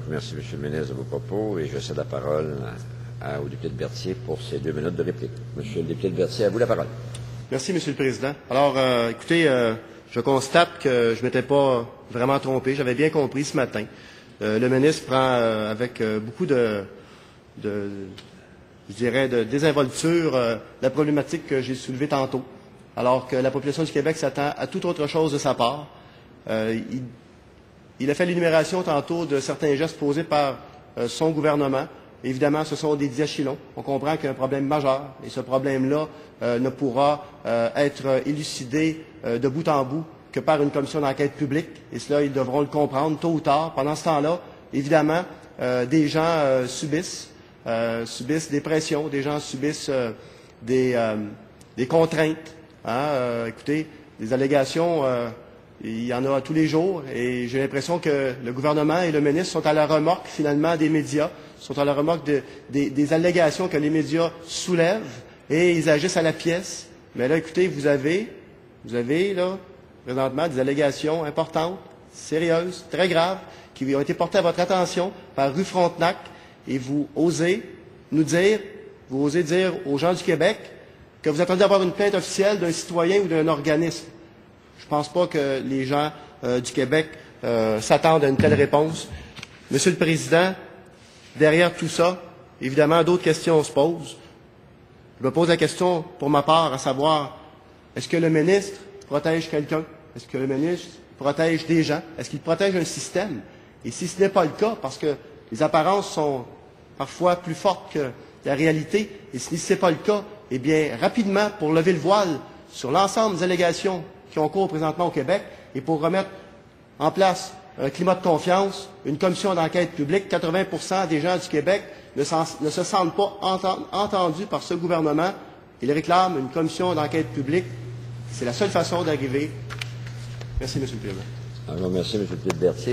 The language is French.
je remercie M. le ministre de vos propos et je cède la parole au député de Berthier pour ses 2 minutes de réplique. Monsieur le député de Berthier, à vous la parole. Merci, Monsieur le Président. Alors, écoutez, je constate que je ne m'étais pas vraiment trompé. J'avais bien compris ce matin. Le ministre prend avec beaucoup de désinvolture la problématique que j'ai soulevée tantôt, alors que la population du Québec s'attend à toute autre chose de sa part. Il a fait l'énumération tantôt de certains gestes posés par son gouvernement. Évidemment, ce sont des diachylons. On comprend qu'il y a un problème majeur et ce problème-là ne pourra être élucidé de bout en bout que par une commission d'enquête publique. Et cela, ils devront le comprendre tôt ou tard. Pendant ce temps-là, évidemment, des gens subissent des pressions, des gens subissent des contraintes. Écoutez, des allégations, il y en a tous les jours et j'ai l'impression que le gouvernement et le ministre sont à la remorque finalement des médias, sont à la remorque des allégations que les médias soulèvent et ils agissent à la pièce. Mais là, écoutez, vous avez là, présentement, des allégations importantes, sérieuses, très graves, qui ont été portées à votre attention par Rue Frontenac et vous osez dire aux gens du Québec que vous attendez d'avoir une plainte officielle d'un citoyen ou d'un organisme. Je ne pense pas que les gens du Québec s'attendent à une telle réponse. Monsieur le Président, derrière tout ça, évidemment, d'autres questions se posent. Je me pose la question, pour ma part, à savoir, est-ce que le ministre protège quelqu'un? Est-ce que le ministre protège des gens? Est-ce qu'il protège un système? Et si ce n'est pas le cas, parce que les apparences sont parfois plus fortes que la réalité, et si ce n'est pas le cas, eh bien, rapidement, pour lever le voile sur l'ensemble des allégations qui ont cours présentement au Québec et pour remettre en place un climat de confiance, une commission d'enquête publique, 80% des gens du Québec ne se sentent pas entendus par ce gouvernement. Ils réclament une commission d'enquête publique. C'est la seule façon d'arriver. Merci, M. le Président. Alors, merci, M. le député de Berthier.